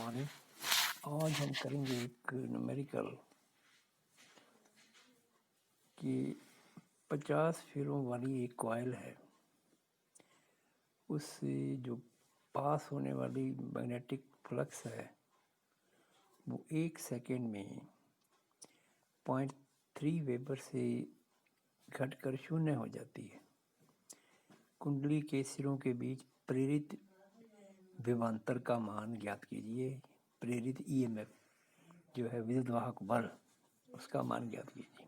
Morning. आज हम करेंगे एक न्यूमेरिकल कि 50 फेरों वाली एक कॉइल है, उससे जो पास होने वाली मैग्नेटिक फ्लक्स है वो 1 सेकेंड में 0.3 वेबर से घटकर 0 हो जाती है। कुंडली के सिरों के बीच प्रेरित विभवांतर का मान ज्ञात कीजिए। प्रेरित ईएमएफ जो है विद्युत वाहक बल, उसका मान ज्ञात कीजिए।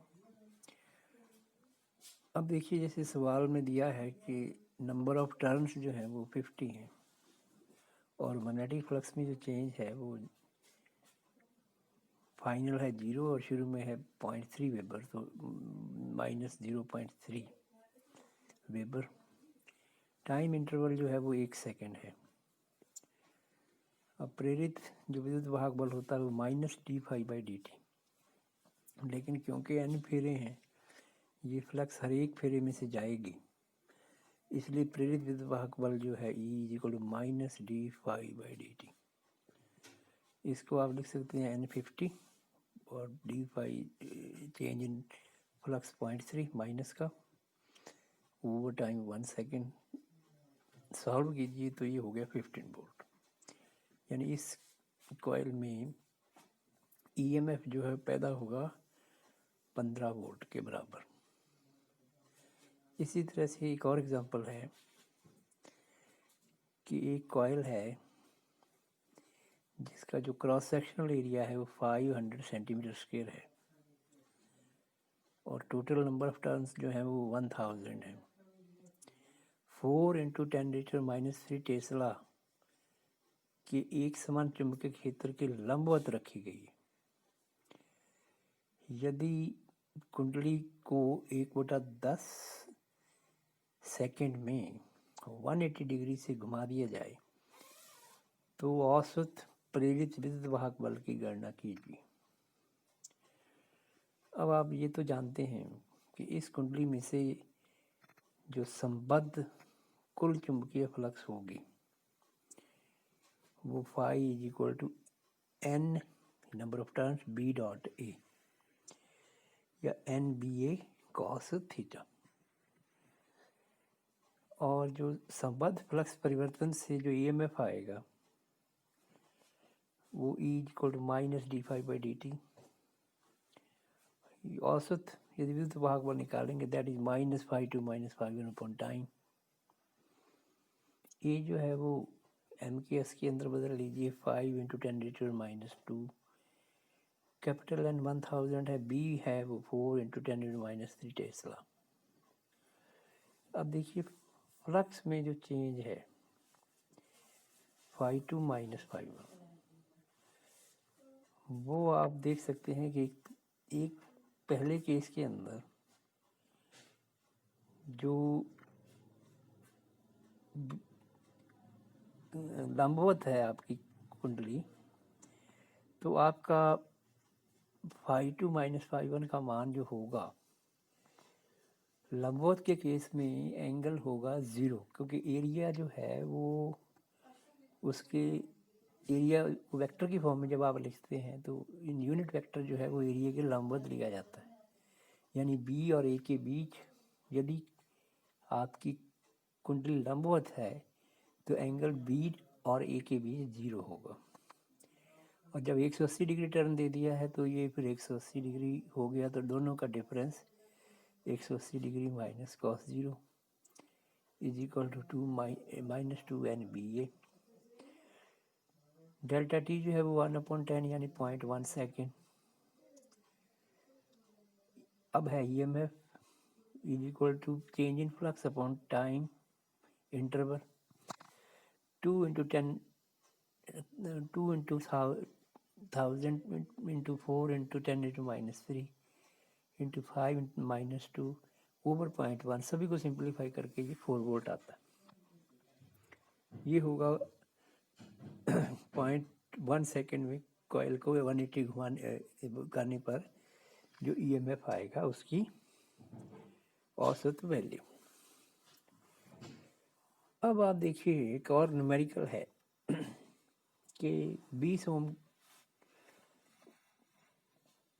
अब देखिए, जैसे सवाल में दिया है कि नंबर ऑफ टर्न्स जो है वो 50 हैं और मैग्नेटिक फ्लक्स में जो चेंज है वो फाइनल है 0 और शुरू में है 0.3 वेबर, तो -0.3 वेबर। टाइम इंटरवल जो है वो 1 सेकेंड है। अब प्रेरित जो विद्युत वाहक बल होता है वो -d∅dt, लेकिन क्योंकि n फेरे हैं, ये फ्लक्स हर एक फेरे में से जाएगी, इसलिए प्रेरित विद्युत वाहक बल जो है E = -d∅dt। इसको आप लिख सकते हैं n50 और d∅ change in flux 0.3 minus का ओवर टाइम 1 सेकेंड। सॉल्व कीजिए तो ये हो गया 15 वोल्ट। यानी इस कॉइल में ईएमएफ जो है पैदा होगा 15 वोल्ट के बराबर। इसी तरह से एक और एग्जांपल है कि एक कॉइल है जिसका जो क्रॉस सेक्शनल एरिया है वो 500 सेंटीमीटर स्क्वायर है और टोटल नंबर ऑफ टर्न्स जो है वो 1000 है। 4 × 10⁻³ टेस्ला के एक समान चुंबकीय क्षेत्र के लंबवत रखी गई। यदि कुंडली को 1/10 सेकेंड में 180 डिग्री से घुमा दिया जाए तो औसत प्रेरित विद्युत वाहक बल की गणना कीजिए। अब आप ये तो जानते हैं कि इस कुंडली में से जो संबद्ध कुल चुंबकीय फ्लक्स होगी वो φ n number of turns B.A या NBA cos थीटा। और जो संबद्ध फ्लक्स परिवर्तन से जो ईएमएफ आएगा वो E = -d∅dt। औसत यदि विद्युत वाहक बल निकालेंगे दैट इज -φ2 - φ1 टाइम। ये जो है वो एम के एस के अंदर बदल लीजिए, 5 × 10⁻²। कैपिटल N 1000 है, बी है वो 4 × 10⁻³ टेस्ला। अब देखिए फ्लक्स में जो चेंज है φ2 - φ1, वो आप देख सकते हैं कि एक पहले केस के अंदर जो लंबवत है आपकी कुंडली, तो आपका φ2 - φ1 का मान जो होगा लंबवत के केस में एंगल होगा 0, क्योंकि एरिया जो है वो उसके एरिया वेक्टर की फॉर्म में जब आप लिखते हैं तो इन यूनिट वेक्टर जो है वो एरिया के लंबवत लिया जाता है। यानी बी और ए के बीच यदि आपकी कुंडली लंबवत है तो एंगल बी और ए के बीच 0 होगा। और जब 180 डिग्री टर्न दे दिया है तो ये फिर 180 डिग्री हो गया, तो दोनों का difference 180 degree minus cos 0 = 2 NBA। Delta T जो है वो 1/10 यानी 0.1 सेकेंड। अब है EMF = change in flux upon time interval 2 × 10 2 × 1000 × 4 × 10⁻³ × 5 × -2 over 0.1। सभी को सिंप्लीफाई करके ये 4 वोल्ट आता है। ये होगा 0.1 सेकेंड में कॉइल को 180 घुमाने करने पर जो ईएमएफ आएगा उसकी औसत वैल्यू। अब आप देखिए एक और न्यूमेरिकल है के 20 ओम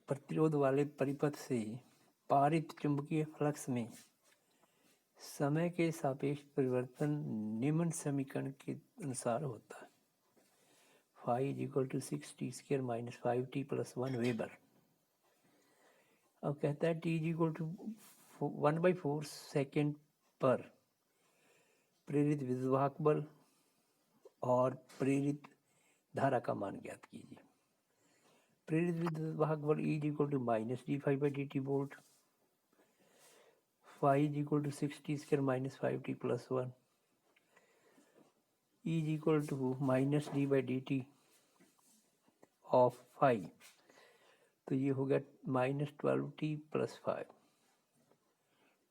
प्रतिरोध वाले परिपथ से पारित चुंबकीय फ्लक्स में समय के सापेक्ष परिवर्तन निम्न समीकरण के अनुसार होता है। phi is equal to 6t² minus 5t plus 1 weber. अब कहता है t is equal to 1/4 second पर प्रेरित विद्युद्वाहक बल और प्रेरित धारा का मान ज्ञात कीजिए। प्रेरित विद्युद्वाहक बल E is equal to minus d∅dt volt, phi is equal to 6t² minus 5t plus 1, E is equal to minus d/dt of phi, तो ये हो गया minus 12t plus 5।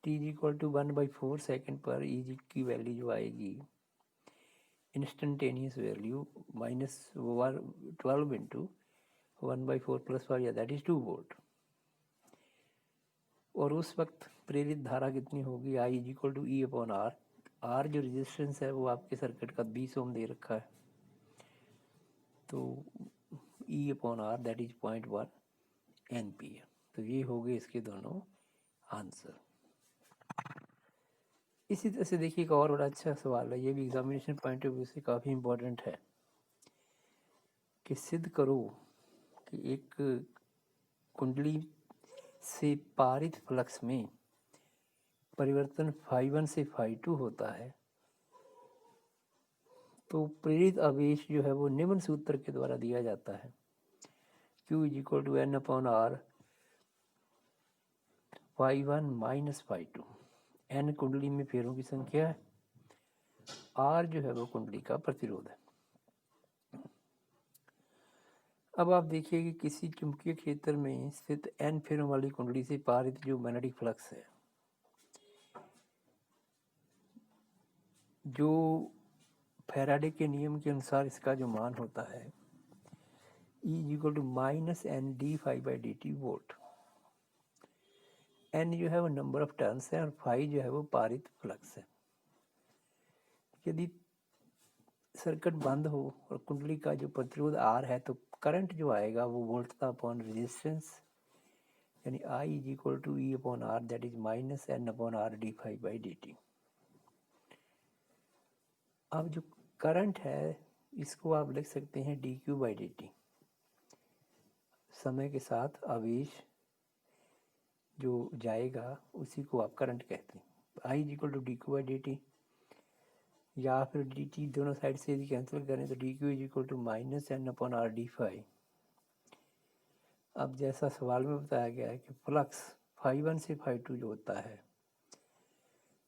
t is equal to 1/4 second पर E की value जो आएगी instantaneous value minus 12 into 1/4 plus 5, या that is 2 volt. और उस वक्त प्रेरित धारा कितनी होगी? I is equal to E/R। R जो रेजिस्टेंस है वो आपके सर्किट का 20 ओम दे रखा है, तो E/R दैट इज 0.1 एम्पियर। तो ये हो गए इसके दोनों आंसर। इसी तरह से देखिए एक और बड़ा अच्छा सवाल है, ये भी एग्जामिनेशन पॉइंट ऑफ व्यू से काफ़ी इम्पोर्टेंट है कि सिद्ध करो कि एक कुंडली से पारित फ्लक्स में परिवर्तन phi1 से phi2 होता है, तो प्रेरित आवेश जो है वो निम्न सूत्र के द्वारा दिया जाता है। Q is equal to N/R phi1 minus phi2। N कुंडली में फेरों की संख्या है, R जो है वो कुंडली का प्रतिरोध है। अब आप देखिए कि किसी चुंबकीय क्षेत्र में स्थित N फेरों वाली कुंडली से पारित जो मैग्नेटिक फ्लक्स है, जो फैराडे के नियम के अनुसार इसका जो मान होता है E is equal to minus N d∅dt volt. N जो है वो नंबर ऑफ टर्न्स है और phi जो है वो पारित फ्लक्स है। यदि सर्किट बंद हो और कुंडली का जो प्रतिरोध R है, तो करंट जो आएगा वो वोल्टता अपॉन रेजिस्टेंस, यानी I is equal to E/R that is minus N/R d∅dt। अब जो करंट है इसको आप लिख सकते हैं dq/dt। समय के साथ आवेश जो जाएगा उसी को आप करंट कहते हैं। I is equal to dq/dt, या फिर dt दोनों साइड से यदि कैंसिल करें तो dq is equal to minus N/R d∅। अब जैसा सवाल में बताया गया है कि फ्लक्स phi1 से phi2 जो होता है,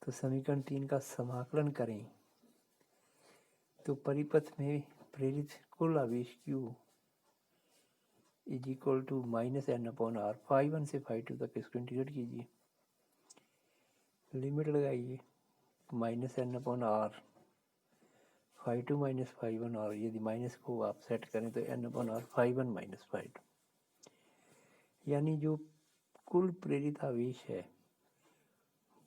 तो समीकरण 3 का समाकलन करें तो परिपथ में प्रेरित कुल आवेश Q is equal to minus N/R phi1 से phi2 तक इसको इंटीग्रेट कीजिए, लिमिट लगाइए minus N/R phi2 minus phi1, और यदि माइनस को आप सेट करें तो N/R phi1 माइनस phi2, यानी जो कुल प्रेरित आवेश है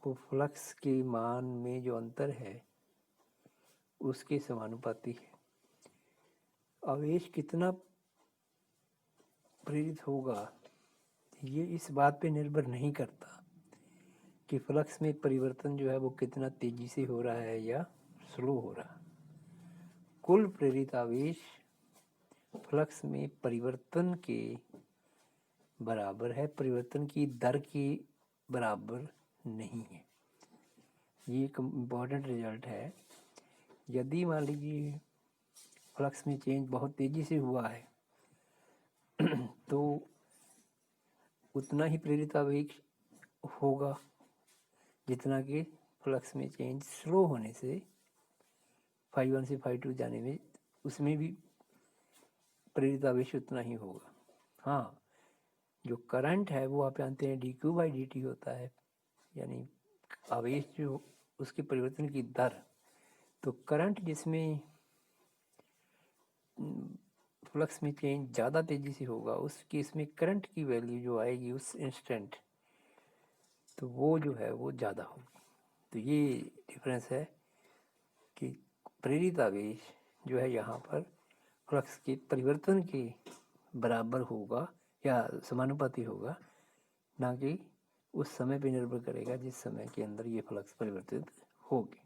वो फ्लक्स के मान में जो अंतर है उसके समानुपाती है। आवेश कितना प्रेरित होगा ये इस बात पे निर्भर नहीं करता कि फ्लक्स में परिवर्तन जो है वो कितना तेजी से हो रहा है या स्लो हो रहा है। कुल प्रेरित आवेश फ्लक्स में परिवर्तन के बराबर है, परिवर्तन की दर के बराबर नहीं है। ये एक इम्पॉर्टेंट रिजल्ट है। यदि मान लीजिए फ्लक्स में चेंज बहुत तेज़ी से हुआ है तो उतना ही प्रेरित आवेश होगा जितना कि फ्लक्स में चेंज स्लो होने से phi1 से phi2 जाने में उसमें भी प्रेरित आवेश उतना ही होगा। हाँ, जो करंट है वो आप जानते हैं dq/dt होता है, यानी आवेश जो उसके परिवर्तन की दर। तो करंट जिसमें फ्लक्स में चेंज ज़्यादा तेज़ी से होगा उस केस में करंट की वैल्यू जो आएगी उस इंस्टेंट, तो वो जो है वो ज़्यादा होगी। तो ये डिफरेंस है कि प्रेरित आवेश जो है यहाँ पर फ्लक्स के परिवर्तन के बराबर होगा या समानुपाती होगा, ना कि उस समय पे निर्भर करेगा जिस समय के अंदर ये फ्लक्स परिवर्तित होगी।